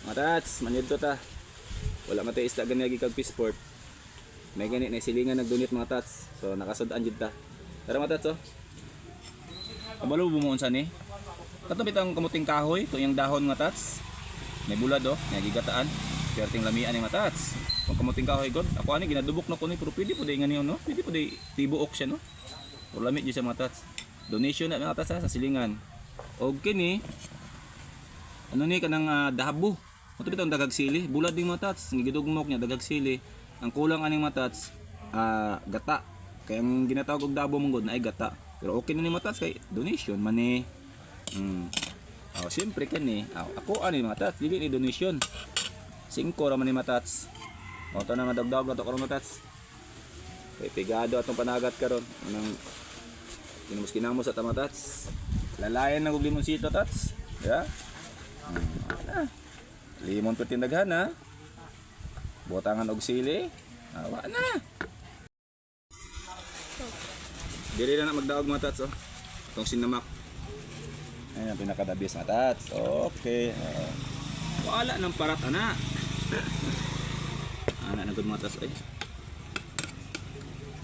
Matats, manid to ta. Wala matay isda gani kag Peaceport. May gani na silingan nagdunit mga tats. So nakasud-an jud ta. Tara mga tats oh. Kabalo bumuon sa ni. Kato bitang kamuting kahoy, to yung dahon mga tats. May bulad oh, may gigataan. Perting lamian ni mga tats. Kung kamuting kahoy god, ako ani ginadubok na ko ni pero pwede po day ngani no. Pwede po day tibuok siya no. Pero lamit jud sa mga tats. Donation na mga tats sa silingan. Og kini ano ni kanang dahabo. Moto bitong dagag sili, bulad ding mga tats, gidugmok niya dagag sili. Ang kulang aning mga tats gata. Kaya ang ginatawag og dabo mong god na ay gata. Pero okay na ni mga tats kay donation man ni. Oh, siyempre kani. Ako ani mga tats, dili ni donation. 5 ra man ni mga tats. O to na madagdag to karon mga tats. Kay pigado atong panagat karon. Anang kinamos at mga tats. Lalayan na og limonsito tats. Ya. Limon putin daghan ha. Botangan og sili. Awa na. Dili na magdaog mga tats oh. Itong sinamak. Ayan pinakadabis mga tats. Okay. Wala nang parat ana. Ana na gud mga tats ay.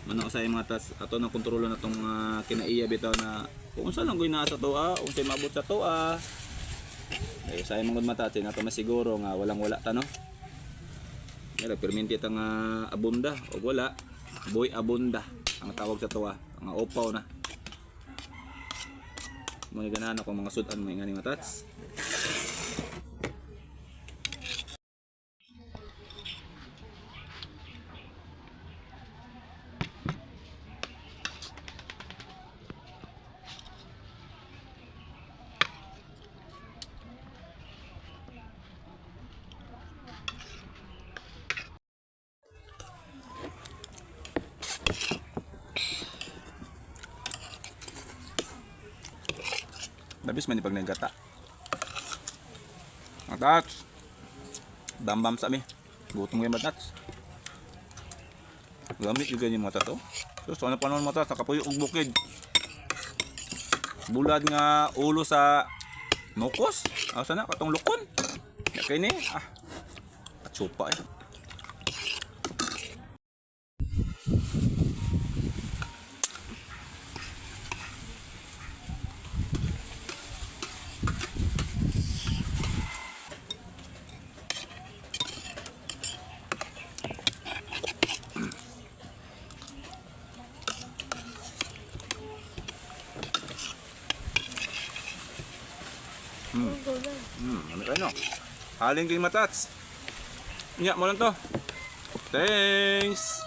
Mano usay mga tats ato nang kontrolo na tong kinaiya bitaw na kung unsa lang goy naa sa toa, unsay maabot sa toa. Eh say mangod mata tin ato masiguro nga walang-wala ta no. Pero perminti ta nga abunda o wala, boy abunda ang tawag sa tuwa, nga opaw na. Mo ganahan ako mga sudan mo ngani matats. Labis man ni pag nagata. Matats. Dambam sa mi. Gutom kay matats. Lamig juga ni mata to. So ano pa naman matats nakapuyo og bukid. Bulad nga ulo sa nokos. Asa na katong lukon. Kay ni atsupa eh. Ano kayo no? Haling kay matats. Nya mo lang to. Thanks.